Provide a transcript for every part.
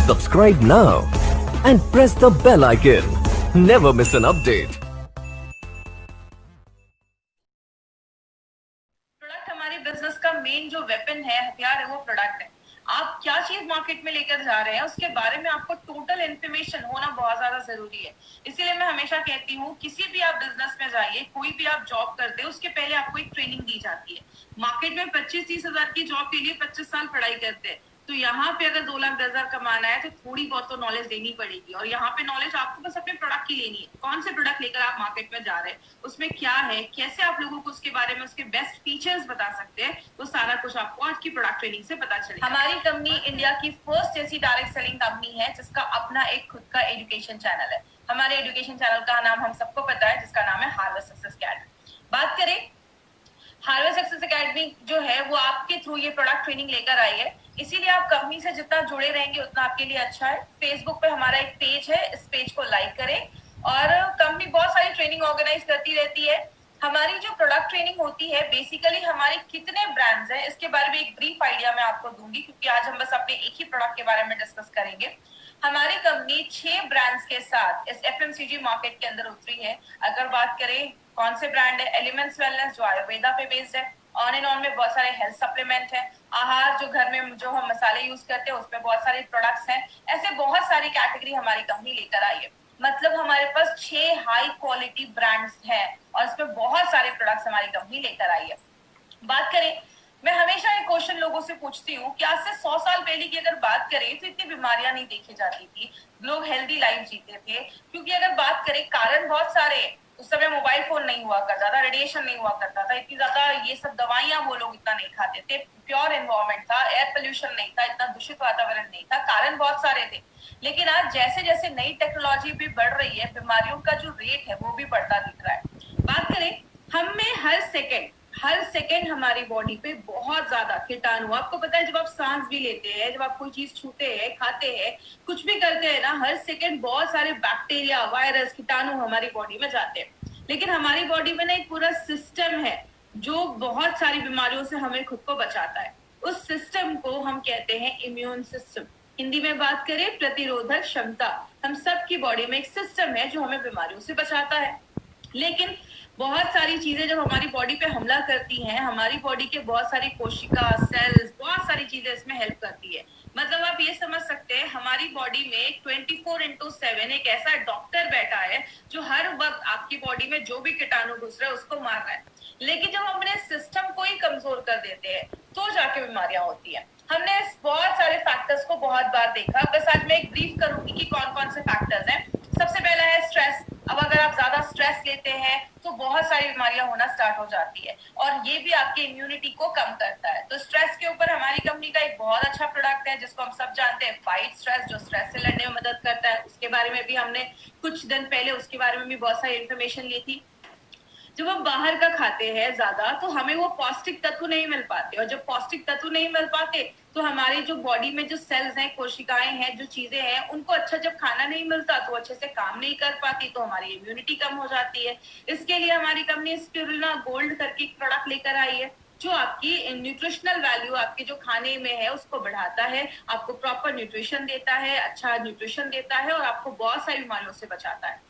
Subscribe now and press the bell icon. Never miss an update. Product हमारी business का main जो weapon है, हथियार है, वो प्रोडक्ट है। आप क्या चीज मार्केट में लेकर जा रहे हैं उसके बारे में आपको टोटल इन्फॉर्मेशन होना बहुत ज्यादा जरूरी है। इसीलिए मैं हमेशा कहती हूँ किसी भी आप बिजनेस में जाइए, कोई भी आप जॉब करते हैं, उसके पहले आपको एक ट्रेनिंग दी जाती है। मार्केट में 25-30 हजार की जॉब के लिए 25 साल पढ़ाई करते हैं, तो यहाँ पे अगर 2,10,000 कमाना है तो थोड़ी बहुत तो नॉलेज देनी पड़ेगी। और यहाँ पे नॉलेज आपको बस अपने प्रोडक्ट की लेनी है। कौन से प्रोडक्ट लेकर आप मार्केट में जा रहे हैं, उसमें क्या है, कैसे आप लोगों को उसके बारे में उसके बेस्ट फीचर्स बता सकते हैं, वो सारा कुछ आपको आज की प्रोडक्ट ट्रेनिंग से पता चलेगा। हमारी कंपनी इंडिया की फर्स्ट ऐसी डायरेक्ट सेलिंग कंपनी है जिसका अपना एक खुद का एजुकेशन चैनल है। हमारे एजुकेशन चैनल का नाम हम सबको पता है, जिसका नाम है हार्वेस्ट सक्सेस अकेडमी। बात करें हार्वेस्ट सक्सेस अकेडमी जो है वो आपके थ्रू ये प्रोडक्ट ट्रेनिंग लेकर आई है, इसीलिए आप कंपनी से जितना जुड़े रहेंगे उतना आपके लिए अच्छा है। फेसबुक पे हमारा एक पेज है, इस पेज को लाइक करें। और कंपनी बहुत सारी ट्रेनिंग ऑर्गेनाइज करती रहती है। हमारी जो प्रोडक्ट ट्रेनिंग होती है, बेसिकली हमारे कितने ब्रांड्स हैं इसके बारे में एक ब्रीफ आइडिया मैं आपको दूंगी, क्योंकि आज हम बस अपने एक ही प्रोडक्ट के बारे में डिस्कस करेंगे। हमारी कंपनी 6 ब्रांड्स के साथ इस एफएमसीजी मार्केट के अंदर उतरी है। अगर बात करें कौन से ब्रांड है, एलिमेंट्स वेलनेस जो आयुर्वेदा पे बेस्ड है, ऑन एंड ऑन में बहुत सारे हेल्थ सप्लीमेंट है, आहार जो घर में जो हम मसाले यूज करते हैं उसमें बहुत सारे प्रोडक्ट्स हैं। ऐसे बहुत सारी कैटेगरी हमारी कंपनी लेकर आई है। मतलब हमारे पास 6 हाई क्वालिटी ब्रांड्स हैं और इसमें बहुत सारे प्रोडक्ट्स हमारी कंपनी लेकर आई है। बात करें, मैं हमेशा एक क्वेश्चन लोगों से पूछती हूँ कि आज से 100 साल पहले की अगर बात करें तो इतनी बीमारियां नहीं देखी जाती थी, लोग हेल्दी लाइफ जीते थे। क्योंकि अगर बात करें कारण बहुत सारे, उस समय मोबाइल फोन नहीं हुआ करता था, रेडिएशन नहीं हुआ करता था, इतनी ज्यादा ये सब दवाइयां वो लोग इतना नहीं खाते थे, प्योर एनवायरमेंट था, एयर पोल्यूशन नहीं था, इतना दूषित वातावरण नहीं था, कारण बहुत सारे थे। लेकिन आज जैसे जैसे नई टेक्नोलॉजी भी बढ़ रही है, बीमारियों का जो रेट है वो भी बढ़ता दिख रहा है। बात करें, हमें हर सेकंड हमारी बॉडी पे बहुत ज्यादा कीटाणु, आपको पता है जब आप सांस भी लेते हैं, जब आप कोई चीज छूते हैं, खाते हैं, कुछ भी करते हैं ना, हर सेकंड बहुत सारे बैक्टीरिया, वायरस, कीटाणु हमारी बॉडी में जाते हैं। लेकिन हमारी बॉडी में ना एक पूरा सिस्टम है जो बहुत सारी बीमारियों से हमें खुद को बचाता है। उस सिस्टम को हम कहते हैं इम्यून सिस्टम। हिंदी में बात करें प्रतिरोधक क्षमता। हम सब की बॉडी में एक सिस्टम है जो हमें बीमारियों से बचाता है। लेकिन बहुत सारी चीजें जब हमारी बॉडी पे हमला करती हैं, हमारी बॉडी के बहुत सारी कोशिका, सेल्स, बहुत सारी चीजें इसमें हेल्प करती है। मतलब आप ये समझ सकते हैं हमारी बॉडी में 24/7 एक ऐसा डॉक्टर बैठा है जो हर वक्त आपकी बॉडी में जो भी कीटाणु घुस रहा है उसको मार रहा है। लेकिन जब हम अपने सिस्टम को ही कमजोर कर देते हैं तो जाके बीमारियां होती है। हमने बहुत सारे फैक्टर्स को बहुत बार देखा, बस आज मैं एक ब्रीफ करूंगी कि कौन कौन से फैक्टर्स हैं। सबसे पहला है स्ट्रेस। अब अगर आप ज्यादा स्ट्रेस लेते हैं तो बहुत सारी बीमारियां होना स्टार्ट हो जाती है और ये भी आपकी इम्यूनिटी को कम करता है। तो स्ट्रेस के ऊपर हमारी कंपनी का एक बहुत अच्छा प्रोडक्ट है जिसको हम सब जानते हैं, फाइट स्ट्रेस, जो स्ट्रेस से लड़ने में मदद करता है। उसके बारे में भी हमने कुछ दिन पहले उसके बारे में भी बहुत सारी इन्फॉर्मेशन ली थी। जब हम बाहर का खाते हैं ज्यादा तो हमें वो पौष्टिक तत्व नहीं मिल पाते, और जब पौष्टिक तत्व नहीं मिल पाते तो हमारी जो बॉडी में जो सेल्स हैं, कोशिकाएं हैं, जो चीजें हैं, उनको अच्छा जब खाना नहीं मिलता तो अच्छे से काम नहीं कर पाती, तो हमारी इम्यूनिटी कम हो जाती है। इसके लिए हमारी कंपनी स्पिरुलिना गोल्ड करके एक प्रोडक्ट लेकर आई है जो आपकी न्यूट्रिशनल वैल्यू आपके जो खाने में है उसको बढ़ाता है, आपको प्रॉपर न्यूट्रिशन देता है, अच्छा न्यूट्रिशन देता है और आपको बहुत सारी बीमारियों से बचाता है।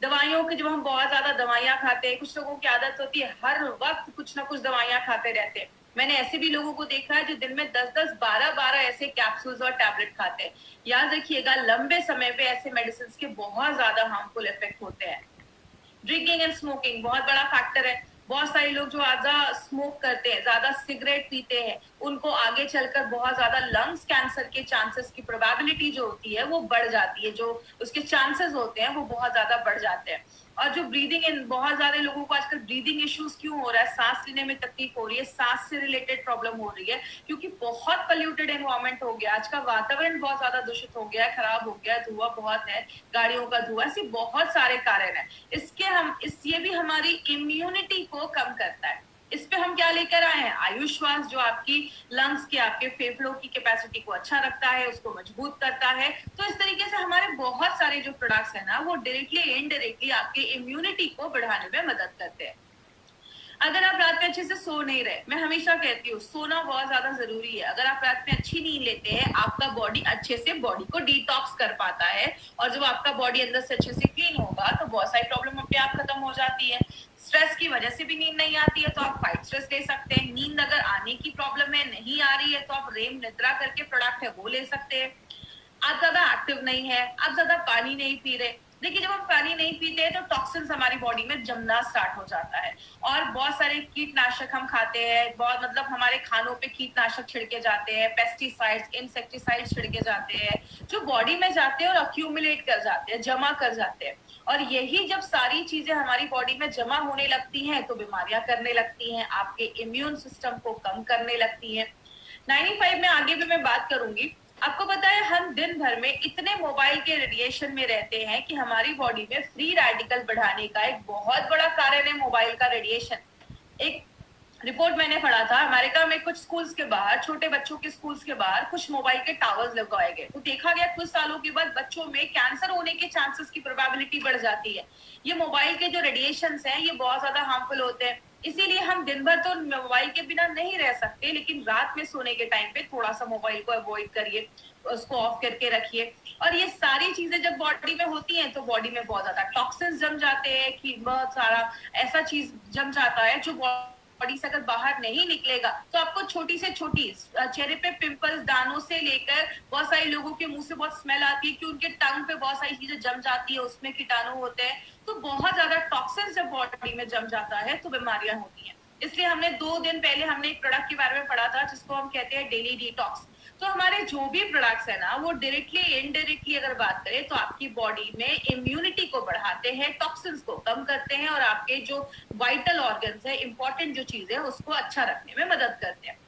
दवाइयों की, जब हम बहुत ज्यादा दवाइयां खाते हैं, कुछ लोगों की आदत होती है हर वक्त कुछ ना कुछ दवाइयां खाते रहते हैं। मैंने ऐसे भी लोगों को देखा है जो दिन में 10-10, 12-12 ऐसे कैप्सूल्स और टैबलेट खाते हैं। याद रखिएगा लंबे समय पे ऐसे मेडिसिन के बहुत ज्यादा हार्मफुल इफेक्ट होते हैं। ड्रिंकिंग एंड स्मोकिंग बहुत बड़ा फैक्टर है। बहुत सारे लोग जो ज्यादा स्मोक करते हैं, ज्यादा सिगरेट पीते हैं, उनको आगे चलकर बहुत ज्यादा लंग्स कैंसर के चांसेस की प्रोबेबिलिटी जो होती है वो बढ़ जाती है, जो उसके चांसेस होते हैं वो बहुत ज्यादा बढ़ जाते हैं। और जो ब्रीदिंग इन, बहुत ज्यादा लोगों को आजकल ब्रीदिंग इश्यूज क्यों हो रहा है, सांस लेने में तकलीफ हो रही है, सांस से रिलेटेड प्रॉब्लम हो रही है, क्योंकि बहुत पोल्यूटेड एनवायरमेंट हो गया, आज का वातावरण बहुत ज्यादा दूषित हो गया है, खराब हो गया है, धुआं बहुत है, गाड़ियों का धुआं, ऐसे बहुत सारे कारण है। ये भी हमारी इम्यूनिटी को कम करता है। इस पे हम क्या लेकर आए हैं, आयुश्वास, जो आपकी लंग्स के, आपके फेफड़ों की कैपेसिटी को अच्छा रखता है, उसको मजबूत करता है। तो इस तरीके से हमारे बहुत सारे जो प्रोडक्ट्स है ना वो डायरेक्टली इनडायरेक्टली आपके इम्यूनिटी को बढ़ाने में मदद करते हैं। अगर आप रात में अच्छे से सो नहीं रहे, मैं हमेशा कहती हूँ सोना बहुत ज्यादा जरूरी है। अगर आप रात में अच्छी नींद लेते हैं, आपका बॉडी अच्छे से बॉडी को डिटॉक्स कर पाता है, और जब आपका बॉडी अंदर से अच्छे से क्लीन होगा तो बहुत सारी प्रॉब्लम अपने आप खत्म हो जाती है। स्ट्रेस की वजह से भी नींद नहीं आती है तो आप फाइट स्ट्रेस ले सकते हैं। नींद अगर आने की प्रॉब्लम है, नहीं आ रही है, तो आप रेम निद्रा करके प्रोडक्ट है वो ले सकते हैं। आप ज्यादा एक्टिव नहीं है, आप ज्यादा पानी नहीं पी रहे, देखिए जब हम पानी नहीं पीते हैं तो टॉक्सिन्स हमारी बॉडी में जमना स्टार्ट हो जाता है, और बहुत सारे कीटनाशक हम खाते हैं, बहुत मतलब हमारे खानों पे कीटनाशक छिड़के जाते हैं, पेस्टिसाइड्स, इंसेक्टिसाइड्स छिड़के जाते हैं, जो बॉडी में जाते हैं और अक्यूमुलेट कर जाते हैं, जमा कर जाते हैं। और यही जब सारी चीजें हमारी बॉडी में जमा होने लगती हैं तो बीमारियां करने लगती हैं, आपके इम्यून सिस्टम को कम करने लगती हैं। 95 में आगे भी मैं बात करूंगी। आपको पता है हम दिन भर में इतने मोबाइल के रेडिएशन में रहते हैं कि हमारी बॉडी में फ्री रेडिकल बढ़ाने का एक बहुत बड़ा कारण है मोबाइल का रेडिएशन। एक रिपोर्ट मैंने पढ़ा था, अमेरिका में कुछ स्कूल्स के बाहर, छोटे बच्चों के स्कूल्स के बाहर कुछ मोबाइल के टावर्स लगाए गए, तो देखा गया कुछ सालों के बाद बच्चों में कैंसर होने के चांसेस की प्रोबेबिलिटी बढ़ जाती है। ये मोबाइल के जो रेडिएशंस हैं ये बहुत ज्यादा हार्मफुल होते हैं। इसीलिए हम दिन भर तो मोबाइल के बिना नहीं रह सकते, लेकिन रात में सोने के टाइम पे थोड़ा सा मोबाइल को अवॉइड करिए, उसको ऑफ करके रखिए। और ये सारी चीजें जब बॉडी में होती हैं तो बॉडी में बहुत ज्यादा टॉक्सिन्स जम जाते हैं, कि बहुत सारा ऐसा चीज जम जाता है जो बॉडी से अगर बाहर नहीं निकलेगा तो आपको छोटी से छोटी चेहरे पे पिंपल्स, दानों से लेकर बहुत सारे लोगों के मुंह से बहुत स्मेल आती है कि उनके टंग पे बहुत सारी चीजें जम जाती है, उसमें कीटाणु होते हैं। तो बहुत ज्यादा टॉक्सिन जब बॉडी में जम जाता है तो बीमारियां होती हैं। इसलिए हमने 2 दिन पहले हमने एक प्रोडक्ट के बारे में पढ़ा था जिसको हम कहते हैं डेली डिटॉक्स। तो हमारे जो भी प्रोडक्ट्स है ना वो डायरेक्टली इनडायरेक्टली अगर बात करें तो आपकी बॉडी में इम्यूनिटी को बढ़ाते हैं, टॉक्सिन्स को कम करते हैं, और आपके जो वाइटल ऑर्गन्स है, इंपॉर्टेंट जो चीज है, उसको अच्छा रखने में मदद करते हैं।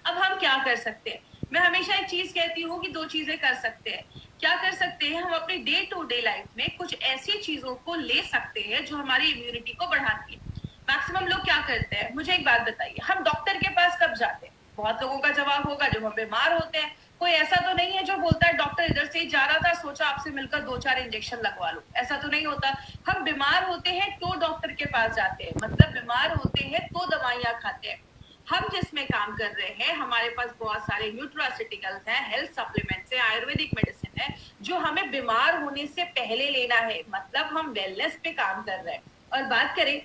अब हम क्या कर सकते हैं? मैं हमेशा एक चीज कहती हूँ कि 2 चीजें कर सकते हैं। क्या कर सकते हैं? हम अपनी डे टू डे लाइफ में कुछ ऐसी चीजों को ले सकते हैं जो हमारी इम्यूनिटी को बढ़ाती है। मैक्सिमम लोग क्या करते हैं, मुझे एक बात बताइए, हम डॉक्टर के पास कब जाते हैं? बहुत लोगों का जवाब होगा जब हम बीमार होते हैं। कोई ऐसा तो नहीं है जो बोलता है डॉक्टर इधर से ही जा रहा था, सोचा आपसे मिलकर 2-4 इंजेक्शन लगवा लो, ऐसा तो नहीं होता। हम बीमार होते हैं तो डॉक्टर के पास जाते हैं, मतलब बीमार होते हैं तो दवाइयां खाते हैं। हम जिसमें काम कर रहे हैं, हमारे पास बहुत सारे न्यूट्रास्यूटिकल्स हैं, हेल्थ सप्लीमेंट्स है, आयुर्वेदिक मेडिसिन है, जो हमें बीमार होने से पहले लेना है, मतलब हम वेलनेस पे काम कर रहे हैं। और बात करें,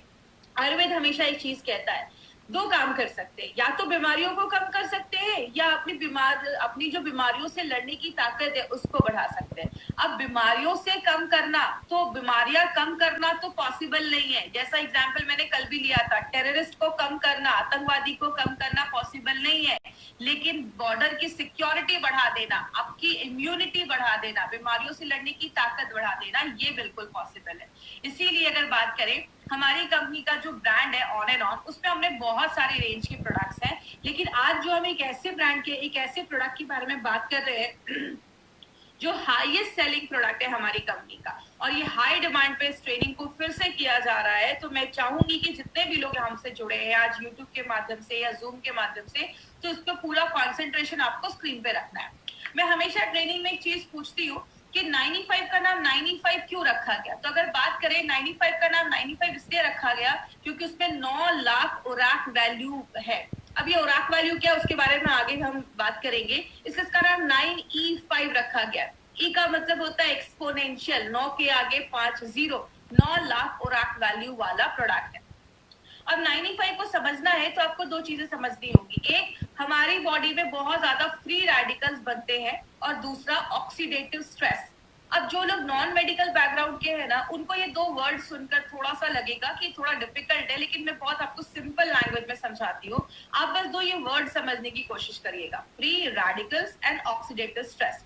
आयुर्वेद हमेशा एक चीज कहता है, 2 काम कर सकते हैं, या तो बीमारियों को कम कर सकते हैं या अपनी जो बीमारियों से लड़ने की ताकत है उसको बढ़ा सकते हैं। अब बीमारियों से कम करना, तो बीमारियां कम करना तो पॉसिबल नहीं है। जैसा एग्जांपल मैंने कल भी लिया था, टेररिस्ट को कम करना, आतंकवादी को कम करना पॉसिबल नहीं है, लेकिन बॉर्डर की सिक्योरिटी बढ़ा देना, आपकी इम्यूनिटी बढ़ा देना, बीमारियों से लड़ने की ताकत बढ़ा देना, ये बिल्कुल पॉसिबल है। इसीलिए अगर बात करें, हमारी कंपनी का जो ब्रांड है ऑन एंड ऑन, उसमें हमने बहुत सारे रेंज के प्रोडक्ट्स हैं, लेकिन आज जो हम एक ऐसे ब्रांड के, एक ऐसे प्रोडक्ट के बारे में बात कर रहे हैं जो हाईएस्ट सेलिंग प्रोडक्ट है हमारी कंपनी का, और ये हाई डिमांड पे इस ट्रेनिंग को फिर से किया जा रहा है। तो मैं चाहूंगी कि जितने भी लोग हमसे जुड़े हैं आज यूट्यूब के माध्यम से या जूम के माध्यम से, तो इस पर पूरा कॉन्सेंट्रेशन आपको स्क्रीन पे रखना है। मैं हमेशा ट्रेनिंग में एक चीज पूछती हूँ कि 95 का नाम 95 क्यों रखा गया? तो अगर बात करें, 95 का नाम 95 इसलिए रखा गया क्योंकि उसमें 9 लाख ओराक वैल्यू है। अब ये ओराक वैल्यू क्या है उसके बारे में आगे हम बात करेंगे। इसका नाम 9E5 रखा गया। ई का मतलब होता है एक्सपोनेंशियल, 9 के आगे 5 0, 9 लाख ओराक वैल्यू वाला प्रोडक्ट है। अब 95 को समझना है तो आपको 2 चीजें समझनी होगी। एक, हमारी बॉडी में बहुत ज्यादा फ्री रेडिकल्स बनते हैं, और दूसरा ऑक्सीडेटिव स्ट्रेस। अब जो लोग नॉन मेडिकल बैकग्राउंड के हैं ना, उनको ये 2 वर्ड सुनकर थोड़ा सा लगेगा कि थोड़ा डिफिकल्ट है, लेकिन मैं बहुत आपको सिंपल लैंग्वेज में समझाती हूँ। आप बस 2 ये वर्ड समझने की कोशिश करिएगा, free radicals and oxidative stress.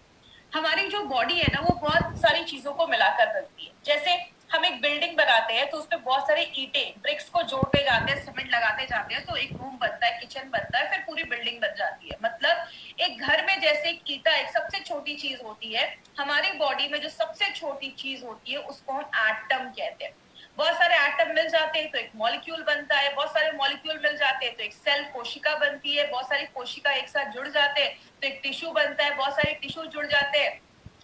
हमारी जो बॉडी है ना वो बहुत सारी चीजों को मिलाकर बनती है। जैसे हम एक बिल्डिंग बनाते हैं तो उसपे बहुत सारे ईंटें, ब्रिक्स को जोड़ते जाते हैं, सीमेंट लगाते जाते हैं, तो एक रूम बनता है, किचन बनता है, फिर पूरी बिल्डिंग बन जाती है। मतलब एक घर में जैसे एक ईंटा एक सबसे छोटी चीज होती है, हमारी बॉडी में जो सबसे छोटी चीज होती है उसको हम एटम कहते हैं। बहुत सारे एटम मिल जाते हैं तो एक मॉलिक्यूल बनता है, बहुत सारे मॉलिक्यूल मिल जाते हैं तो एक सेल, कोशिका बनती है, बहुत सारी कोशिका एक साथ जुड़ जाते हैं तो एक टिश्यू बनता है, बहुत सारे टिश्यू जुड़ जाते हैं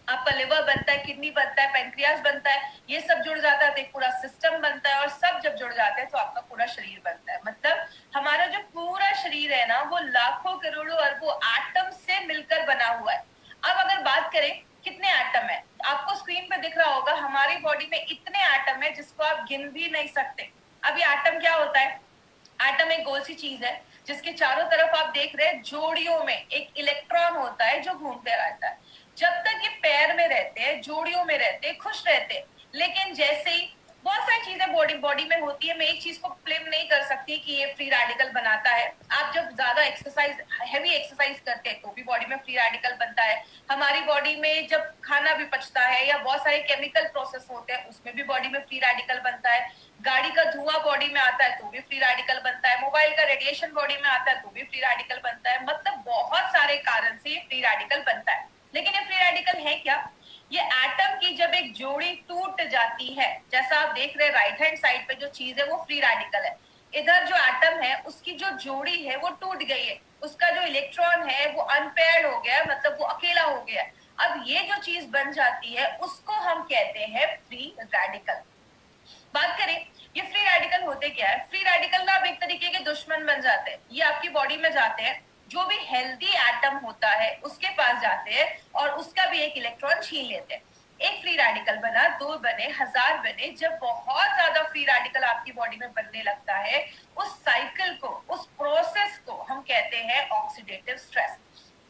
आपका लिवर बनता है, किडनी बनता है, पेनक्रियास बनता है, ये सब जुड़ जाता है तो एक पूरा सिस्टम बनता है, और सब जब जुड़ जाते हैं तो आपका पूरा शरीर बनता है। मतलब हमारा जो पूरा शरीर है ना, वो लाखों करोड़ों अरबों एटम से मिलकर बना हुआ है। अब अगर बात करें कितने एटम है, आपको स्क्रीन पे दिख रहा होगा हमारी बॉडी में इतने एटम है जिसको आप गिन भी नहीं सकते। अब ये एटम क्या होता है? एटम एक गोल सी चीज है जिसके चारों तरफ आप देख रहे हैं जोड़ियों में एक इलेक्ट्रॉन होता है जो घूमते रहता है। जब तक ये पैर में रहते हैं, जोड़ियों में रहते हैं, खुश रहते हैं, लेकिन जैसे ही बहुत सारी चीजें बॉडी में होती है, मैं एक चीज को ब्लेम नहीं कर सकती कि ये फ्री रेडिकल बनाता है। आप जब ज्यादा एक्सरसाइज, हैवी एक्सरसाइज करते हैं तो भी बॉडी में फ्री रेडिकल बनता है। हमारी बॉडी में जब खाना भी पचता है या बहुत सारे केमिकल प्रोसेस होते हैं उसमें भी बॉडी में फ्री रेडिकल बनता है। गाड़ी का धुआं बॉडी में आता है तो भी फ्री रेडिकल बनता है। मोबाइल का रेडिएशन बॉडी में आता है तो भी फ्री रेडिकल बनता है। मतलब बहुत सारे कारण से ये फ्री रेडिकल बनता है। लेकिन ये फ्री रेडिकल है क्या? ये एटम की जब एक जोड़ी टूट जाती है, जैसा आप देख रहे हैं राइट हैंड साइड पे जो चीज है वो फ्री रेडिकल है। इधर जो एटम है उसकी जो जोड़ी है वो टूट गई है, उसका जो इलेक्ट्रॉन है वो अनपेयर्ड हो गया, मतलब वो अकेला हो गया। अब ये जो चीज बन जाती है उसको हम कहते हैं फ्री रेडिकल। बात करें ये फ्री रेडिकल होते क्या है? फ्री रेडिकल ना आप एक तरीके के दुश्मन बन जाते हैं। ये आपकी बॉडी में जाते हैं, जो भी हेल्दी एटम होता है उसके पास जाते हैं और उसका भी एक इलेक्ट्रॉन छीन लेते हैं। एक फ्री रेडिकल बना, दो बने, हजार बने। जब बहुत ज्यादा फ्री रेडिकल आपकी बॉडी में बनने लगता है, उस साइकिल को, उस प्रोसेस को हम कहते हैं ऑक्सीडेटिव स्ट्रेस।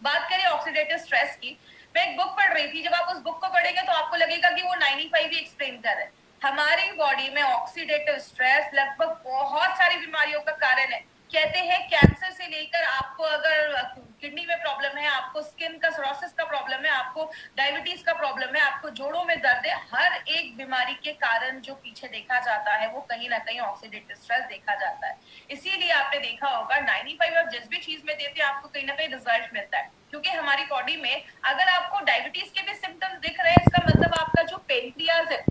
बात करें ऑक्सीडेटिव स्ट्रेस की, मैं एक बुक पढ़ रही थी। जब आप उस बुक को पढ़ेंगे तो आपको लगेगा कि वो 95 ही एक्सप्लेन कर रहे हैं। हमारी बॉडी में ऑक्सीडेटिव स्ट्रेस लगभग बहुत सारी बीमारियों का कारण है। कहते हैं कैंसर से लेकर आपको अगर किडनी में प्रॉब्लम है, आपको स्किन का सोरोसिस का प्रॉब्लम है, आपको डायबिटीज का प्रॉब्लम है, आपको जोड़ों में दर्द है, हर एक बीमारी के कारण जो पीछे देखा जाता है वो कहीं ना कहीं ऑक्सीडेटिव स्ट्रेस देखा जाता है। इसीलिए आपने देखा होगा 95 आप जिस भी चीज में देते हैं आपको कहीं ना कहीं रिजल्ट मिलता है। क्योंकि हमारी बॉडी में अगर आपको डायबिटीज के भी सिम्टम्स दिख रहे हैं, इसका मतलब आपका जो पेनक्रियाज है,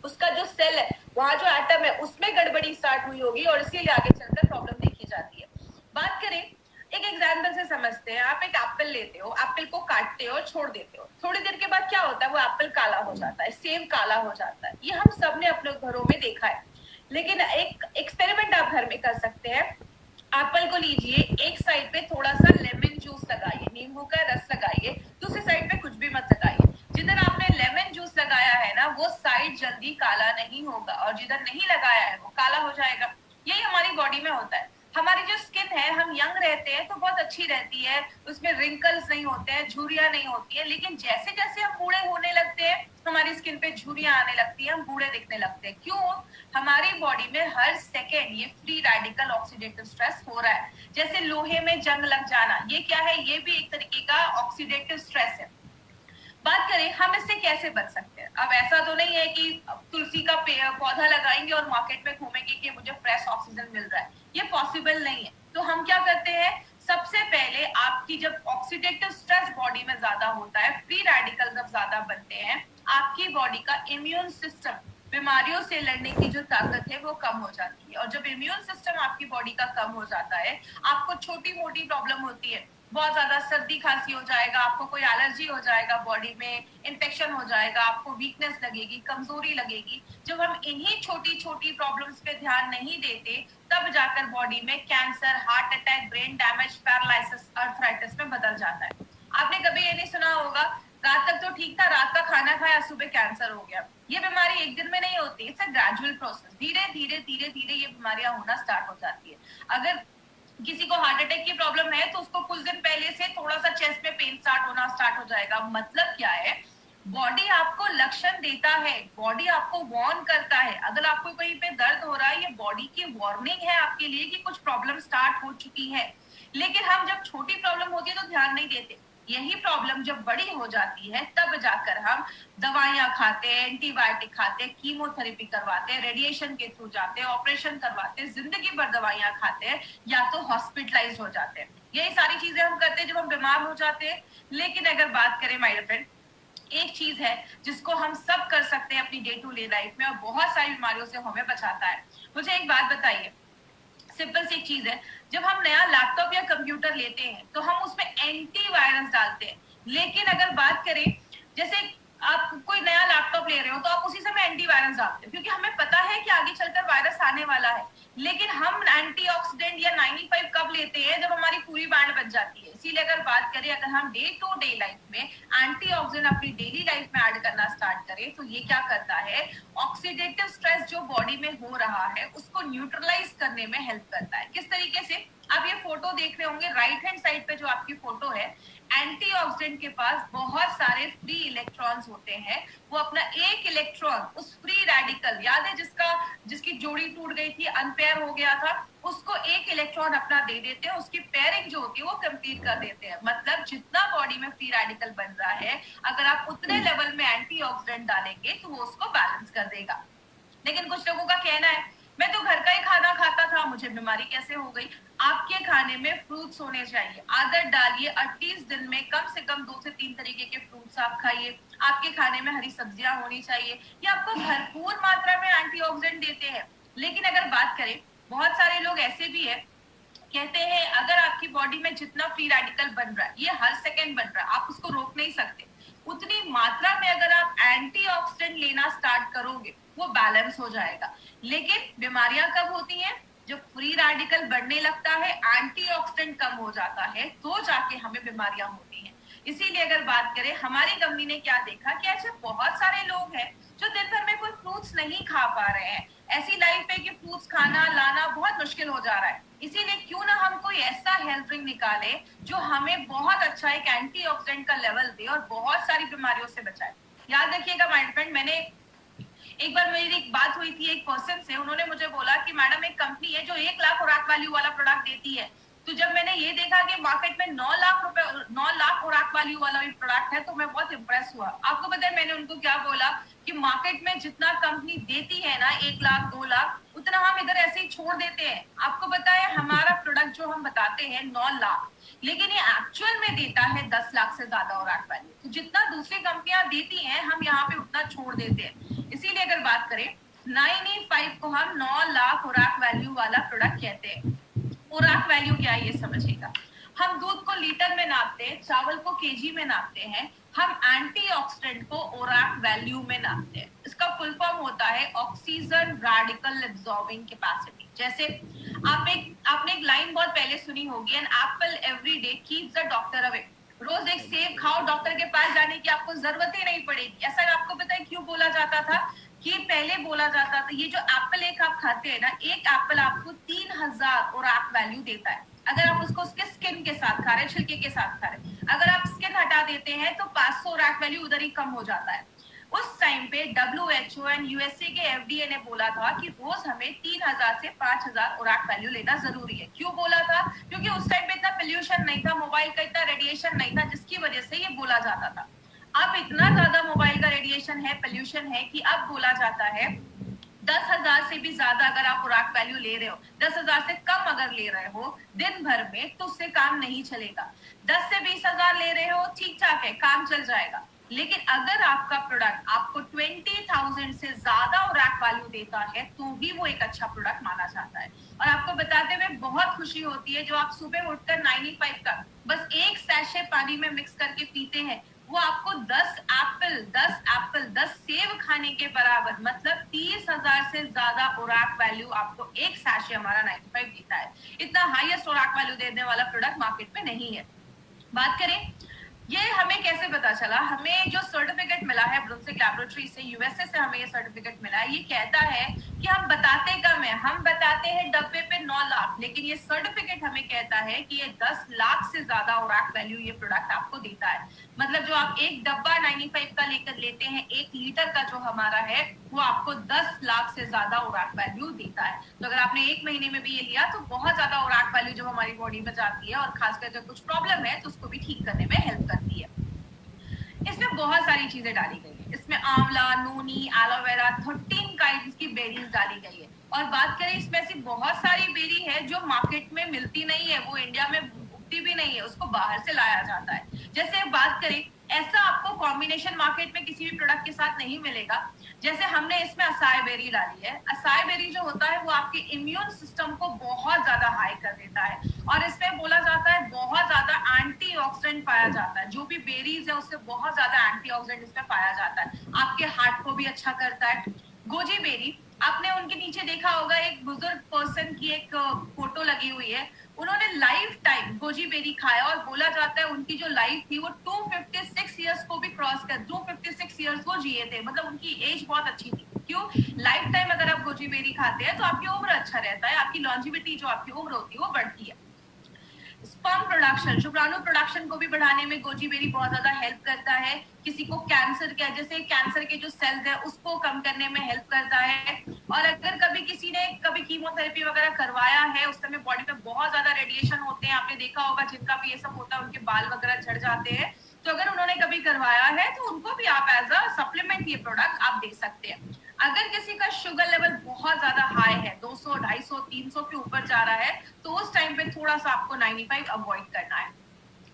उसका जो सेल है, वहां जो एटम है उसमें गड़बड़ी स्टार्ट हुई होगी और इसीलिए आगे चलकर प्रॉब्लम देखी जाती है। बात करें एक एग्जाम्पल से समझते हैं। आप एक एप्पल लेते हो, एप्पल को काटते हो और छोड़ देते हो, थोड़ी देर के बाद क्या होता है? वो एप्पल काला हो जाता है, सेब काला हो जाता है। ये हम सब ने अपने घरों में देखा है। लेकिन एक एक्सपेरिमेंट आप घर में कर सकते हैं। एप्पल को लीजिए, एक साइड पे थोड़ा सा लेमन जूस लगाइए, नींबू का रस लगाइए, दूसरी साइड पे कुछ भी मत लगाइए। जिधर आपने लेमन जूस लगाया है ना, वो साइड जल्दी काला नहीं होगा, और जिधर नहीं लगाया है वो काला हो जाएगा। यही हमारी बॉडी में होता है। हमारी जो स्किन है, हम यंग रहते हैं तो बहुत अच्छी रहती है, उसमें रिंकल्स नहीं होते हैं, झुर्रियां नहीं होती है। लेकिन जैसे जैसे हम बूढ़े होने लगते हैं हमारी स्किन पे झुर्रियां आने लगती है, हम बूढ़े दिखने लगते हैं। क्यों? हमारी बॉडी में हर सेकेंड ये फ्री रेडिकल ऑक्सीडेटिव स्ट्रेस हो रहा है। जैसे लोहे में जंग लग जाना, ये क्या है? ये भी एक तरीके का ऑक्सीडेटिव स्ट्रेस है। बात करें हम इससे कैसे बच सकते हैं। अब ऐसा तो नहीं है कि तुलसी का पौधा लगाएंगे और मार्केट में घूमेंगे कि मुझे फ्रेश ऑक्सीजन मिल रहा है, ये पॉसिबल नहीं है। तो हम क्या करते हैं? सबसे पहले आपकी जब ऑक्सीडेटिव स्ट्रेस बॉडी में ज्यादा होता है, फ्री रेडिकल जब ज्यादा बनते हैं, आपकी बॉडी का इम्यून सिस्टम, बीमारियों से लड़ने की जो ताकत है वो कम हो जाती है। और जब इम्यून सिस्टम आपकी बॉडी का कम हो जाता है, आपको छोटी मोटी प्रॉब्लम होती है, बहुत ज्यादा सर्दी खांसी हो जाएगा, आपको कोई एलर्जी हो जाएगा, बॉडी में इन्फेक्शन हो जाएगा, आपको वीकनेस लगेगी, कमजोरी लगेगी। जब हम इन्हीं छोटी छोटी प्रॉब्लम्स पे ध्यान नहीं देते, तब जाकर बॉडी में cancer, heart attack, brain damage, paralysis, arthritis में बदल जाता है। आपने कभी ये नहीं सुना होगा रात तक तो ठीक था, रात का खाना खाया, सुबह कैंसर हो गया। ये बीमारी एक दिन में नहीं होती, इट्स अ ग्रेजुअल प्रोसेस। धीरे धीरे धीरे धीरे ये बीमारियां होना स्टार्ट हो जाती है। अगर किसी को हार्ट अटैक की प्रॉब्लम है तो उसको कुछ दिन पहले से थोड़ा सा चेस्ट में पेन स्टार्ट हो जाएगा। मतलब क्या है? बॉडी आपको लक्षण देता है, बॉडी आपको वार्न करता है। अगर आपको कहीं पे दर्द हो रहा है, ये बॉडी की वार्निंग है आपके लिए कि कुछ प्रॉब्लम स्टार्ट हो चुकी है। लेकिन हम जब छोटी प्रॉब्लम होती है तो ध्यान नहीं देते। यही प्रॉब्लम जब बड़ी हो जाती है तब जाकर हम दवाइयां खाते हैं, एंटीबायोटिक खाते हैं, कीमोथेरेपी करवाते हैं, रेडिएशन के थ्रू जाते हैं, ऑपरेशन करवाते हैं, जिंदगी भर दवाइयां खाते हैं, या तो हॉस्पिटलाइज हो जाते हैं। यही सारी चीजें हम करते हैं जब हम बीमार हो जाते हैं। लेकिन अगर बात करें माय डियर फ्रेंड, एक चीज है जिसको हम सब कर सकते हैं अपनी डे टू डे लाइफ में और बहुत सारी बीमारियों से हमें बचाता है। मुझे एक बात बताइए, सिंपल सी एक चीज है, जब हम नया लैपटॉप या कंप्यूटर लेते हैं तो हम उसमें एंटीवायरस डालते हैं। लेकिन अगर बात करें जैसे ले रहे हो तो आप उसी समय एंटीवायरस डालते हो, क्योंकि हमें पता है कि आगे चलकर वायरस आने वाला है। लेकिन हम एंटीऑक्सीडेंट या 95 कब लेते हैं, जब हमारी पूरी बैंड बच जाती है। इसीलिए अगर बात करें, अगर हम डे टू डे लाइफ में एंटीऑक्सीडेंट अपनी डेली लाइफ में ऐड करना स्टार्ट करें, तो ये क्या करता है, ऑक्सीडेटिव स्ट्रेस जो बॉडी में हो रहा है उसको न्यूट्रलाइज करने में हेल्प करता है। किस तरीके से, आप ये फोटो देख रहे होंगे, राइट हैंड साइड पे जो आपकी फोटो है, एंटीऑक्सीडेंट के पास बहुत सारे फ्री इलेक्ट्रॉन्स होते हैं। वो अपना एक इलेक्ट्रॉन उस फ्री रेडिकल, याद है जिसकी जोड़ी टूट गई थी, अनपेयर हो गया था, उसको एक इलेक्ट्रॉन अपना दे देते हैं, उसकी पेयरिंग जो होती है वो कंप्लीट कर देते हैं। मतलब जितना बॉडी में फ्री रेडिकल बन रहा है, अगर आप उतने लेवल में एंटीऑक्सीडेंट डालेंगे तो वो उसको बैलेंस कर देगा। लेकिन कुछ लोगों का कहना है, मैं तो घर का ही खाना खाता था, मुझे बीमारी कैसे हो गई। आपके खाने में फ्रूट्स होने चाहिए, आदत डालिए, एटलीस्ट दिन में कम से कम 2 से 3 तरीके के फ्रूट्स आप खाइए। आपके खाने में हरी सब्जियां होनी चाहिए, ये आपको भरपूर मात्रा में एंटीऑक्सीडेंट देते हैं। लेकिन अगर बात करें, बहुत सारे लोग ऐसे भी है, कहते हैं अगर आपकी बॉडी में जितना फ्री रेडिकल बन रहा है, ये हर सेकेंड बन रहा है, आप उसको रोक नहीं सकते, उतनी मात्रा में अगर आप एंटीऑक्सीडेंट लेना स्टार्ट करोगे वो बैलेंस हो जाएगा। लेकिन बीमारियां कब होती हैं, जब फ्री रेडिकल बढ़ने लगता है, एंटीऑक्सीडेंट कम हो जाता है, तो जाके हमें बीमारियां होती हैं। इसीलिए अगर बात करें, हमारी कंपनी ने क्या देखा कि ऐसे बहुत सारे लोग हैं जो दिन भर में कोई फ्रूट्स नहीं खा पा रहे हैं। ऐसी लाइफ है कि फ्रूट्स खाना लाना बहुत मुश्किल हो जा रहा है। इसीलिए क्यों ना हम कोई ऐसा हेल्थ ड्रिंक निकाले जो हमें बहुत अच्छा एक एंटीऑक्सीडेंट का लेवल दे और बहुत सारी बीमारियों से बचाए। याद रखिएगा माय फ्रेंड, मैंने एक बार मेरी एक बात हुई थी एक पर्सन से, उन्होंने मुझे बोला कि मैडम एक कंपनी है जो 1 लाख खुराक वैल्यू वाला प्रोडक्ट देती है। तो जब मैंने ये देखा कि मार्केट में 9 लाख खुराक वैल्यू वाला भी प्रोडक्ट है, तो मैं बहुत इंप्रेस हुआ। आपको पता है मैंने उनको क्या बोला कि मार्केट में जितना कंपनी देती है ना 1 लाख 2 लाख, उतना हम इधर ऐसे ही छोड़ देते हैं। आपको पता है हमारा प्रोडक्ट जो हम बताते हैं 9 लाख, लेकिन ये एक्चुअल में देता है 10 लाख से ज्यादा खुराक वैल्यू। तो जितना दूसरी कंपनियां देती हैं, हम यहाँ पे उतना छोड़ देते हैं। इसीलिए अगर बात करें, 95 को हम 9 लाख खुराक वैल्यू वाला प्रोडक्ट कहते हैं। खुराक वैल्यू क्या है ये समझिएगा। हम दूध को लीटर में नापते हैं, चावल को केजी में नापते हैं, हम एंटीऑक्सीडेंट को ओराक वैल्यू में नापते हैं। इसका फुल फॉर्म होता है ऑक्सीजन रेडिकल एब्जॉर्बिंग कैपेसिटी। जैसे आपने एक लाइन बहुत पहले सुनी होगी, an apple every day keeps the doctor away. रोज एक सेब खाओ, डॉक्टर के पास जाने की आपको जरूरत ही नहीं पड़ेगी। ऐसा आपको पता है क्यों बोला जाता था? कि पहले बोला जाता था ये जो एप्पल एक आप खाते हैं ना, एक एप्पल आपको 3000 ओराक वैल्यू देता है। अगर आप उसको उसके स्किन के साथ खा रहे हैं, छिलके के साथ खा रहे हैं, अगर आप स्किन हटा देते हैं तो 500 ओराक वैल्यू उधर ही कम हो जाता है। उस टाइम पे WHO एंड यूएसए के FDA ने बोला था कि रोज हमें 3000 से 5000 ओराक वैल्यू लेना जरूरी है। क्यों बोला था? क्योंकि उस टाइम पे इतना पोल्यूशन नहीं था, मोबाइल का इतना रेडिएशन नहीं था, जिसकी वजह से ये बोला जाता था। अब इतना ज्यादा मोबाइल का रेडिएशन है, पोल्यूशन है, कि अब बोला जाता है 10,000 से भी ज्यादा अगर आप खुराक वैल्यू ले रहे हो, 10,000 से कम अगर ले रहे हो दिन भर में, तो उससे काम नहीं चलेगा। 10 से 20,000 ले रहे हो, ठीक ठाक है, काम चल जाएगा। लेकिन अगर आपका प्रोडक्ट आपको 20,000 से ज्यादा खुराक वैल्यू देता है, तो भी वो एक अच्छा प्रोडक्ट माना जाता है। और आपको बताते हुए बहुत खुशी होती है, जो आप सुबह उठकर 95 का बस एक सैशे पानी में मिक्स करके पीते हैं, वो आपको 10 सेब खाने के बराबर, मतलब 30,000 से ज्यादा खुराक वैल्यू आपको एक सैशे हमारा 95 देता है। इतना हाईएस्ट खुराक वैल्यू देने वाला प्रोडक्ट मार्केट में नहीं है। बात करें ये हमें कैसे पता चला, हमें जो सर्टिफिकेट मिला है ब्रुंसविक लैबोरेटरी से, यूएसए से हमें ये सर्टिफिकेट मिला है। ये कहता है कि हम बताते कम है, हम बताते हैं डब्बे पे 9 लाख, लेकिन ये सर्टिफिकेट हमें कहता है कि ये 10 लाख से ज्यादा खुराक वैल्यू ये प्रोडक्ट आपको देता है। मतलब जो आप एक डब्बा 95 का लेकर लेते हैं, 1 लीटर का जो हमारा है, वो आपको 10 लाख से ज्यादा खुराक वैल्यू देता है। तो अगर आपने 1 महीने में भी ये लिया, तो बहुत ज्यादा खुराक वैल्यू जो हमारी बॉडी में जाती है, और खासकर अगर कुछ प्रॉब्लम है तो उसको भी ठीक करने में हेल्प करती है। इसमें बहुत सारी चीजें डाली गई है। इसमें आंवला, नोनी, एलोवेरा, 13 काइंड्स की बेरीज डाली गई है। और बात करें, इसमें ऐसी बहुत सारी बेरी है जो मार्केट में मिलती नहीं है, वो इंडिया में उगती भी नहीं है, उसको बाहर से लाया जाता है। जैसे बात करें ऐसा आपको कॉम्बिनेशन मार्केट में किसी भी प्रोडक्ट के साथ नहीं मिलेगा। जैसे हमने इसमें असाई बेरी डाली है, असाई बेरी जो होता है वो आपके इम्यून सिस्टम को बहुत ज्यादा हाई कर देता है, और इसमें बोला जाता है बहुत ज्यादा एंटीऑक्सीडेंट पाया जाता है। जो भी बेरीज है उससे बहुत ज्यादा एंटीऑक्सीडेंट इसमें पाया जाता है, आपके हार्ट को भी अच्छा करता है। गोजी बेरी, आपने उनके नीचे देखा होगा एक बुजुर्ग पर्सन की एक फोटो लगी हुई है, उन्होंने लाइफ टाइम गोजी बेरी खाया और बोला जाता है उनकी जो लाइफ थी वो 256 ईयर्स को भी क्रॉस कर 256 ईयर्स वो जिए थे, मतलब उनकी एज बहुत अच्छी थी। क्यों? लाइफ टाइम अगर आप गोजी बेरी खाते हैं तो आपकी उम्र अच्छा रहता है, आपकी लॉन्जिविटी जो आपकी उम्र होती है वो बढ़ती है। स्पर्म प्रोडक्शन, शुक्राणु प्रोडक्शन को भी बढ़ाने में गोजी बेरी बहुत ज्यादा हेल्प करता है। किसी को कैंसर के, जैसे कैंसर के जो सेल्स है उसको कम करने में हेल्प करता है। और अगर कभी किसी ने कभी कीमोथेरेपी वगैरह करवाया है, उस समय बॉडी में बहुत ज्यादा रेडिएशन होते हैं, आपने देखा होगा जिनका भी ये सब होता है उनके बाल वगैरह झड़ जाते हैं, तो अगर उन्होंने कभी करवाया है तो उनको भी आप एज अ सप्लीमेंट ये प्रोडक्ट आप दे सकते हैं। अगर किसी का शुगर लेवल बहुत ज्यादा हाई है, 200, 250, 300 के ऊपर जा रहा है, तो उस टाइम पे थोड़ा सा आपको 95 अवॉइड करना है।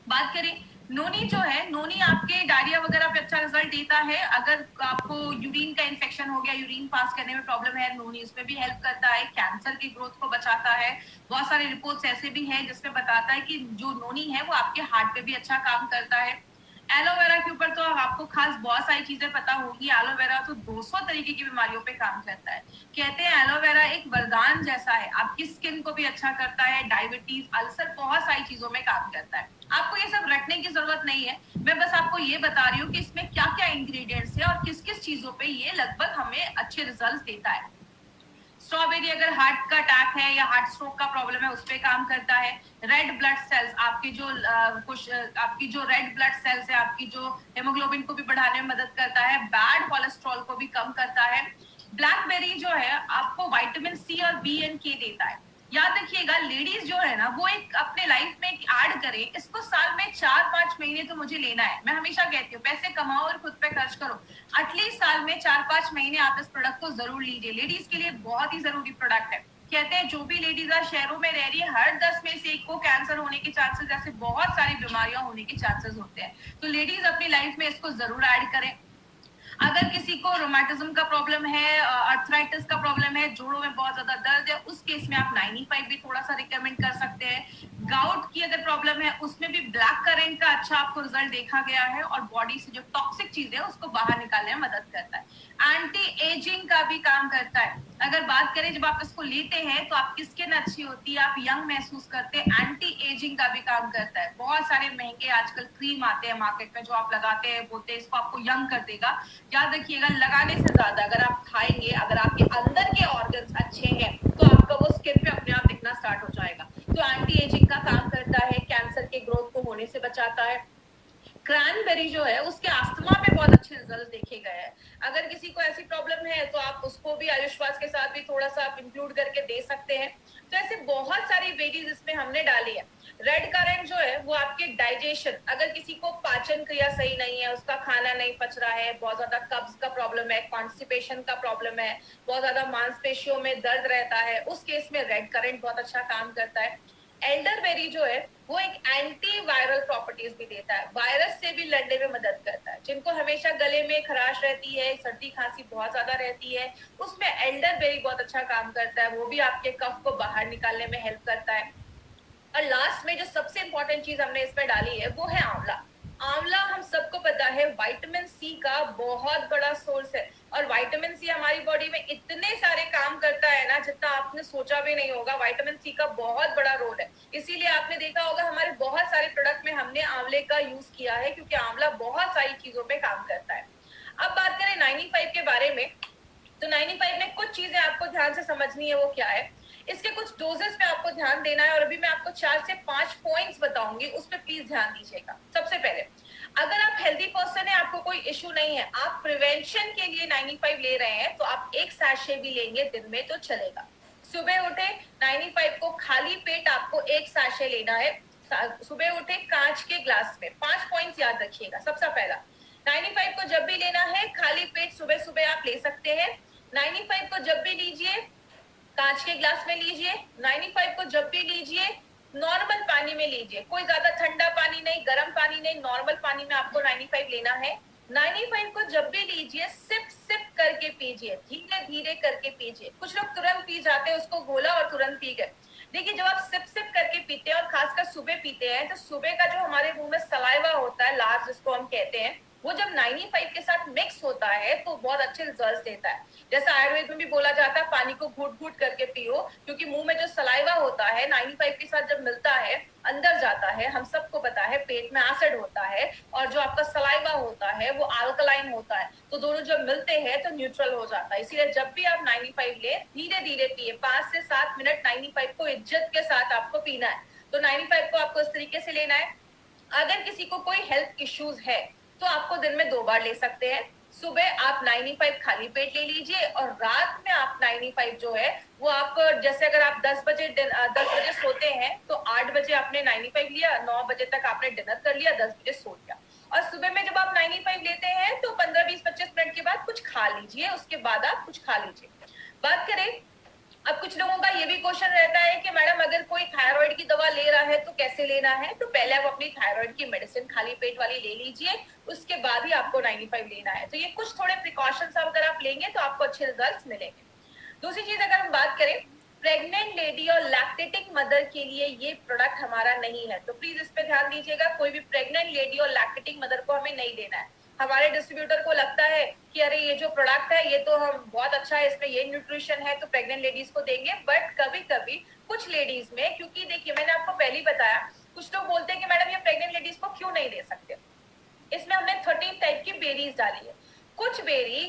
बात करें नोनी जो है, नोनी आपके डायरिया वगैरह पे अच्छा रिजल्ट देता है। अगर आपको यूरिन का इन्फेक्शन हो गया, यूरिन पास करने में प्रॉब्लम है, नोनी उसमें भी हेल्प करता है। कैंसर की ग्रोथ को बचाता है। बहुत सारे रिपोर्ट्स ऐसे भी हैं जिसमें बताता है कि जो नोनी है वो आपके हार्ट पे भी अच्छा काम करता है। एलोवेरा के ऊपर तो आपको खास बहुत सारी चीजें पता होगी। एलोवेरा तो 200 तरीके की बीमारियों पे काम करता है। कहते हैं एलोवेरा एक वरदान जैसा है, आपकी स्किन को भी अच्छा करता है, डायबिटीज, अल्सर, बहुत सारी चीजों में काम करता है। आपको ये सब रखने की जरूरत नहीं है, मैं बस आपको ये बता रही हूँ कि इसमें क्या क्या इंग्रेडिएंट्स है और किस किस चीजों पे ये लगभग हमें अच्छे रिजल्ट देता है। स्ट्रॉबेरी अगर हार्ट का अटैक है या हार्ट स्ट्रोक का प्रॉब्लम है उस पे काम करता है। रेड ब्लड सेल्स, आपकी जो आपकी जो रेड ब्लड सेल्स है, आपकी जो हेमोग्लोबिन को भी बढ़ाने में मदद करता है। बैड कोलेस्ट्रॉल को भी कम करता है। ब्लैकबेरी जो है आपको विटामिन सी और बी एंड के देता है। याद रखिएगा, लेडीज जो है ना वो एक अपने लाइफ में एक ऐड करें, इसको साल में 4-5 महीने तो मुझे लेना है। मैं हमेशा कहती हूँ पैसे कमाओ और खुद पे खर्च करो, एटलीस्ट साल में 4-5 महीने आप इस प्रोडक्ट को जरूर लीजिए। लेडीज के लिए बहुत ही जरूरी प्रोडक्ट है। कहते हैं जो भी लेडीज शहरों में रह रही है, हर 10 में से एक को कैंसर होने के चांसेस, ऐसे बहुत सारी बीमारियां होने के चांसेस होते हैं। तो लेडीज अपनी लाइफ में इसको जरूर ऐड करें। अगर किसी को रोमैटिज्म का प्रॉब्लम है, अर्थराइटिस का प्रॉब्लम है, जोड़ों में बहुत ज्यादा दर्द है, उस केस में आप 95 भी थोड़ा सा रिकमेंड कर सकते हैं। गाउट की अगर प्रॉब्लम है उसमें भी ब्लैक करेंट का अच्छा आपको रिजल्ट देखा गया है, और बॉडी से जो टॉक्सिक चीज है उसको बाहर निकालने में मदद करता है। एंटी एजिंग का भी काम करता है। अगर बात करें जब आप इसको लेते हैं तो आपकी स्किन अच्छी होती है, आप यंग महसूस करते हैं। एंटी एजिंग का भी काम करता है। बहुत सारे महंगे आजकल क्रीम आते हैं मार्केट में जो आप लगाते हैं, बोलते हैं इसको आपको यंग कर देगा। याद रखिएगा, लगाने से ज्यादा अगर आप खाएंगे, अगर आपके अंदर के ऑर्गन्स अच्छे हैं तो आपका वो स्किन पे अपने आप दिखना स्टार्ट हो जाएगा। तो एंटी एजिंग का काम करता है, कैंसर के ग्रोथ को होने से बचाता है। क्रैनबेरी जो है उसके अस्थमा पे बहुत अच्छे रिजल्ट देखे गए हैं। अगर किसी को ऐसी प्रॉब्लम है तो आप उसको भी आयुष्वास के साथ भी थोड़ा सा आप इंक्लूड करके दे सकते हैं। तो ऐसे बहुत सारी बेरीज इसमें हमने डाली है। रेड करेंट जो है वो आपके डाइजेशन, अगर किसी को पाचन क्रिया सही नहीं है, उसका खाना नहीं पच रहा है, बहुत ज्यादा कब्ज का प्रॉब्लम है, कॉन्स्टिपेशन का प्रॉब्लम है, बहुत ज्यादा मांसपेशियों में दर्द रहता है, उस केस में रेड करेंट बहुत अच्छा काम करता है। एल्डरबेरी जो है वो एक एंटी वायरल प्रॉपर्टीज भी देता है, वायरस से भी लड़ने में मदद करता है। जिनको हमेशा गले में खराश रहती है, सर्दी खांसी बहुत ज्यादा रहती है, उसमें एल्डरबेरी बहुत अच्छा काम करता है, वो भी आपके कफ को बाहर निकालने में हेल्प करता है। और लास्ट में जो सबसे इंपॉर्टेंट चीज हमने इसमें डाली है वो है आंवला। आंवला हम सबको पता है विटामिन सी का बहुत बड़ा सोर्स है, और विटामिन सी हमारी बॉडी में इतने सारे काम करता है ना जितना आपने सोचा भी नहीं होगा। विटामिन सी का बहुत बड़ा रोल है, इसीलिए आपने देखा होगा हमारे बहुत सारे प्रोडक्ट में हमने आंवले का यूज किया है, क्योंकि आंवला बहुत सारी चीजों में काम करता है। अब बात करें 95 के बारे में, तो 95 में कुछ चीजें आपको ध्यान से समझनी है। वो क्या है? इसके कुछ डोजेस पे आपको ध्यान देना है, और अभी मैं आपको 4 से 5 पॉइंट्स बताऊंगी, उस पर प्लीज ध्यान दीजिएगा। सबसे पहले, अगर आप हेल्दी पर्सन है, आपको कोई इश्यू नहीं है, आप प्रिवेंशन के लिए 95 ले रहे हैं, तो आप एक सैशे भी लेंगे दिन में तो चलेगा। सुबह उठे 95 को खाली पेट आपको एक सैशे लेना है। सुबह उठे कांच के ग्लास में। 5 पॉइंट्स याद रखिएगा। सबसे पहला, 95 को जब भी लेना है खाली पेट सुबह सुबह आप ले सकते हैं। 95 को जब भी लीजिए कांच के ग्लास में लीजिए। 95 को जब भी लीजिए नॉर्मल पानी में लीजिए, कोई ज्यादा ठंडा पानी नहीं, गर्म पानी नहीं, नॉर्मल पानी में आपको 95 लेना है। 95 को जब भी लीजिए सिप सिप करके पीजिए, धीरे धीरे करके पीजिए। कुछ लोग तुरंत पी जाते हैं, उसको घोला और तुरंत पी गए। देखिए जब आप सिप सिप करके पीते हैं और खासकर सुबह पीते हैं, तो सुबह का जो हमारे मुंह में सलाइवा होता है, लार जिसको हम कहते हैं, वो जब 95 के साथ मिक्स होता है तो बहुत अच्छे रिजल्ट देता है। जैसा आयुर्वेद में भी बोला जाता है पानी को घूट घूट करके पियो, क्योंकि मुंह में जो सलाइवा होता है 95 के साथ जब मिलता है अंदर जाता है, हम सबको पता है पेट में एसिड होता है और जो आपका सलाइवा होता है वो अल्कलाइन होता है, तो दोनों जब मिलते हैं तो न्यूट्रल हो जाता है। इसीलिए जब भी आप 95 ले, धीरे धीरे पिए, 5 से 7 मिनट 95 को इज्जत के साथ आपको पीना है। तो 95 को आपको इस तरीके से लेना है। अगर किसी को कोई हेल्थ इश्यूज है तो आपको दिन में 2 बार ले सकते हैं। सुबह आप 95 खाली पेट ले लीजिए और रात में आप 95 जो है वो आप, जैसे अगर आप 10 बजे सोते हैं तो 8 बजे आपने 95 लिया, 9 बजे तक आपने डिनर कर लिया, 10 बजे सो गया। और सुबह में जब आप 95 लेते हैं तो 15, 20, 25 मिनट के बाद कुछ खा लीजिए, उसके बाद आप कुछ खा लीजिए। बात करें, अब कुछ लोगों का ये भी क्वेश्चन रहता है कि मैडम अगर कोई थायराइड की दवा ले रहा है तो कैसे लेना है? तो पहले आप अपनी थायराइड की मेडिसिन खाली पेट वाली ले लीजिए, उसके बाद ही आपको 95 लेना है। तो ये कुछ थोड़े प्रिकॉशंस अगर आप लेंगे तो आपको अच्छे रिजल्ट्स मिलेंगे। दूसरी चीज अगर हम बात करें, प्रेग्नेंट लेडी और लैक्टेटिंग मदर के लिए ये प्रोडक्ट हमारा नहीं है, तो प्लीज इस पे ध्यान दीजिएगा। कोई भी प्रेग्नेंट लेडी और लैक्टेटिंग मदर को हमें नहीं देना है। हमारे डिस्ट्रीब्यूटर को लगता है कि अरे ये जो प्रोडक्ट है ये तो हम बहुत अच्छा है, इसमें ये न्यूट्रिशन है, तो प्रेग्नेंट लेडीज को देंगे। बट कभी कभी कुछ लेडीज में, क्योंकि देखिए मैंने आपको पहले ही बताया, कुछ लोग बोलते हैं कि मैडम ये प्रेग्नेंट लेडीज को क्यों नहीं दे सकते। इसमें हमने 13 टाइप की बेरीज डाली है। कुछ बेरी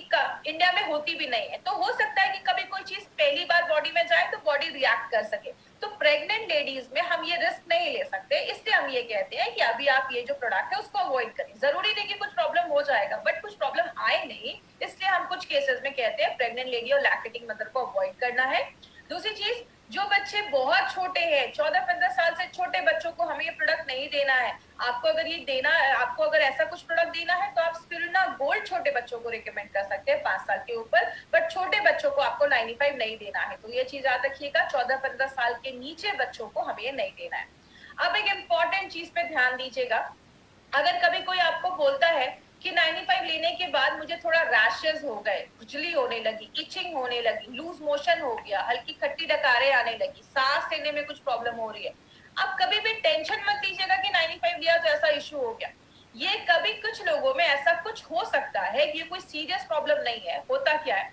इंडिया में होती भी नहीं है, तो हो सकता है कि कभी कोई चीज पहली बार बॉडी में जाए तो बॉडी रिएक्ट कर सके। तो प्रेग्नेंट लेडीज में हम ये रिस्क नहीं ले सकते, इसलिए हम ये कहते हैं कि अभी आप ये जो प्रोडक्ट है उसको अवॉइड करें। जरूरी नहीं कि कुछ प्रॉब्लम हो जाएगा, बट कुछ प्रॉब्लम आए नहीं, इसलिए हम कुछ केसेस में कहते हैं प्रेग्नेंट लेडी और लैक्टेटिंग मदर को अवॉइड करना है। दूसरी चीज, जो बच्चे बहुत छोटे हैं, 14-15 साल से छोटे बच्चों को हमें ये प्रोडक्ट नहीं देना है। आपको अगर ये देना है, आपको अगर ऐसा कुछ प्रोडक्ट देना है तो आप स्पिरुलिना गोल्ड छोटे बच्चों को रिकमेंड कर सकते हैं 5 साल के ऊपर, बट छोटे बच्चों को आपको 95 नहीं देना है। तो ये चीज याद रखिएगा, 14-15 साल के नीचे बच्चों को हमें ये नहीं देना है। अब एक इम्पॉर्टेंट चीज पे ध्यान दीजिएगा, अगर कभी कोई आपको बोलता है कि 95 लेने के बाद मुझे थोड़ा रैशेस हो गए, खुजली होने लगी, इचिंग होने लगी, लूज मोशन हो गया, हल्की खट्टी डकारें आने लगी, सांस लेने में कुछ प्रॉब्लम हो रही है, आप कभी भी टेंशन मत लीजिएगा कि 95 लिया तो ऐसा इश्यू हो गया। ये कभी कुछ लोगों में ऐसा कुछ हो सकता है, ये कोई सीरियस प्रॉब्लम नहीं है। होता क्या है,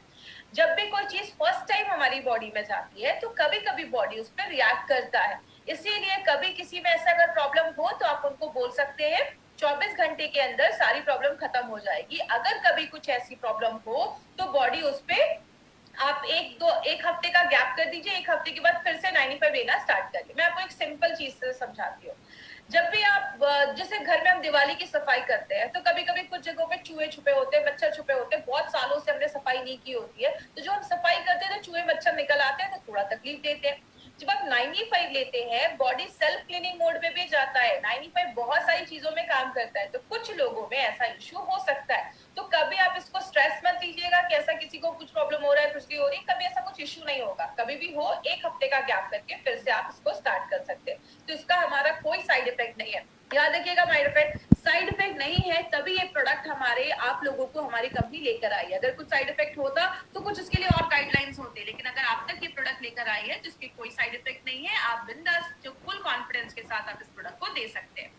जब भी कोई चीज फर्स्ट टाइम हमारी बॉडी में जाती है तो कभी कभी बॉडी उस पर रिएक्ट करता है। इसीलिए कभी किसी में ऐसा अगर प्रॉब्लम हो तो आप उनको बोल सकते हैं 24 घंटे के अंदर सारी प्रॉब्लम खत्म हो जाएगी। अगर कभी कुछ ऐसी प्रॉब्लम हो तो बॉडी उस पे आप एक हफ्ते का गैप कर दीजिए, 1 हफ्ते के बाद फिर से 95 लेना स्टार्ट करिए। मैं आपको एक सिंपल चीज से समझाती हूँ। जब भी आप, जैसे घर में हम दिवाली की सफाई करते हैं तो कभी कभी कुछ जगहों पे चूहे छुपे होते हैं, मच्छर छुपे होते हैं, बहुत सालों से हमने सफाई नहीं की होती है, तो जो हम सफाई करते हैं तो चूहे मच्छर निकल आते हैं तो थोड़ा तकलीफ देते हैं। जब आप 95 लेते हैं, बॉडी सेल्फ क्लीनिंग मोड में भी जाता है, 95 बहुत सारी चीजों में काम करता है, तो कुछ लोगों में ऐसा इश्यू हो सकता है। तो कभी आप इसको स्ट्रेस मत लीजिएगा कि ऐसा किसी को कुछ प्रॉब्लम हो रहा है, खुजली हो रही है, कभी ऐसा कुछ इश्यू नहीं होगा। कभी भी हो 1 हफ्ते का गैप करके फिर से आप इसको स्टार्ट कर सकते हैं। तो इसका हमारा कोई साइड इफेक्ट नहीं है, याद रखिएगा। साइड इफेक्ट नहीं है तभी ये प्रोडक्ट हमारे आप लोगों को हमारी कंपनी लेकर आई है। अगर कुछ साइड इफेक्ट होता तो कुछ उसके लिए और गाइडलाइंस होते, लेकिन अगर आप तक ये प्रोडक्ट लेकर आई है जिसके कोई साइड इफेक्ट नहीं है, आप बिंदास जो फुल कॉन्फिडेंस के साथ आप इस प्रोडक्ट को दे सकते हैं।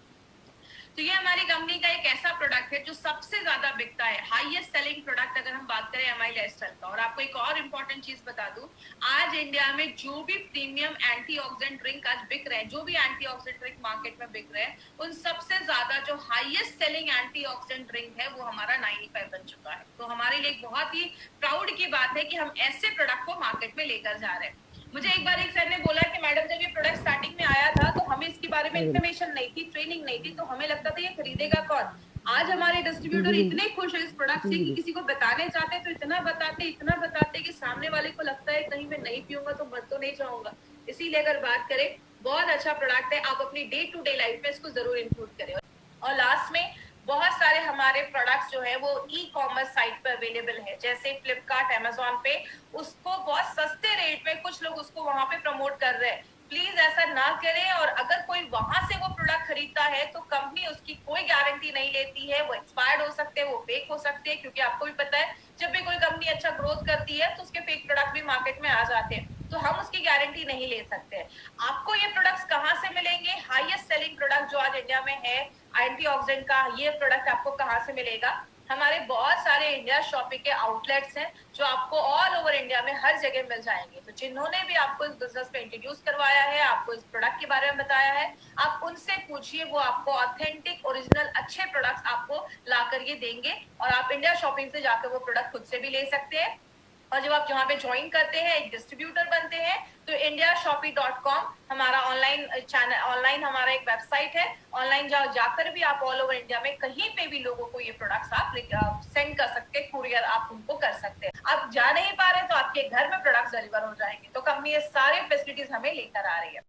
तो ये हमारी कंपनी का एक ऐसा प्रोडक्ट है जो सबसे ज्यादा बिकता है, हाईएस्ट सेलिंग प्रोडक्ट अगर हम बात करें एमआई लाइफस्टाइल का। और आपको एक और इम्पोर्टेंट चीज बता दूं, आज इंडिया में जो भी प्रीमियम एंटीऑक्सीडेंट ड्रिंक आज बिक रहे हैं, जो भी एंटीऑक्सीडेंट ड्रिंक मार्केट में बिक रहे हैं, उन सबसे ज्यादा जो हाईएस्ट सेलिंग एंटीऑक्सीडेंट ड्रिंक है वो हमारा 95 बन चुका है। तो हमारे लिए बहुत ही प्राउड की बात है कि हम ऐसे प्रोडक्ट को मार्केट में लेकर जा रहे हैं। मुझे एक बार एक सर ने बोला कि मैडम जब ये प्रोडक्ट स्टार्टिंग में आया था तो हमें इसके बारे में इन्फॉर्मेशन नहीं थी, ट्रेनिंग नहीं थी, तो हमें लगता था ये खरीदेगा कौन। आज हमारे डिस्ट्रीब्यूटर इतने खुश है इस प्रोडक्ट से कि किसी को बताने चाहते तो इतना बताते कि सामने वाले को लगता है कहीं मैं नहीं पीऊंगा तो मर तो नहीं जाऊंगा। इसीलिए अगर बात करें, बहुत अच्छा प्रोडक्ट है, आप अपनी डे टू डे लाइफ में इसको जरूर इंक्लूड करें। और लास्ट में बहुत सारे हमारे प्रोडक्ट्स जो है वो ई कॉमर्स साइट पे अवेलेबल है, जैसे फ्लिपकार्ट, अमेजोन पे उसको बहुत सस्ते रेट में कुछ लोग उसको वहां पे प्रमोट कर रहे हैं। प्लीज ऐसा ना करें। और अगर कोई वहां से वो प्रोडक्ट खरीदता है तो कंपनी उसकी कोई गारंटी नहीं लेती है। वो एक्सपायर्ड हो सकते हैं, वो फेक हो सकते हैं, क्योंकि आपको भी पता है जब भी कोई कंपनी अच्छा ग्रोथ करती है तो उसके फेक प्रोडक्ट भी मार्केट में आ जाते हैं, तो हम उसकी गारंटी नहीं ले सकते। आपको ये प्रोडक्ट्स कहाँ से मिलेंगे? हाईएस्ट सेलिंग प्रोडक्ट जो आज इंडिया में है एंटीऑक्सीडेंट का, ये प्रोडक्ट आपको कहाँ से मिलेगा? हमारे बहुत सारे इंडिया शॉपिंग के आउटलेट्स हैं जो आपको ऑल ओवर इंडिया में हर जगह मिल जाएंगे। तो जिन्होंने भी आपको इस बिजनेस में इंट्रोड्यूस करवाया है, आपको इस प्रोडक्ट के बारे में बताया है, आप उनसे पूछिए, वो आपको ऑथेंटिक ओरिजिनल अच्छे प्रोडक्ट्स आपको ला कर ये देंगे और आप इंडिया शॉपिंग से जाकर वो प्रोडक्ट खुद से भी ले सकते हैं। और जब आप यहाँ पे ज्वाइन करते हैं, एक डिस्ट्रीब्यूटर बनते हैं, तो indiashopee.com हमारा ऑनलाइन चैनल, ऑनलाइन हमारा एक वेबसाइट है। ऑनलाइन जाकर भी आप ऑल ओवर इंडिया में कहीं पे भी लोगों को ये प्रोडक्ट्स आप सेंड कर सकते हैं, कुरियर आप उनको कर सकते हैं। आप जा नहीं पा रहे तो आपके घर में प्रोडक्ट्स डिलीवर हो जाएंगे। तो कंपनी ये सारे फैसिलिटीज हमें लेकर आ रही है।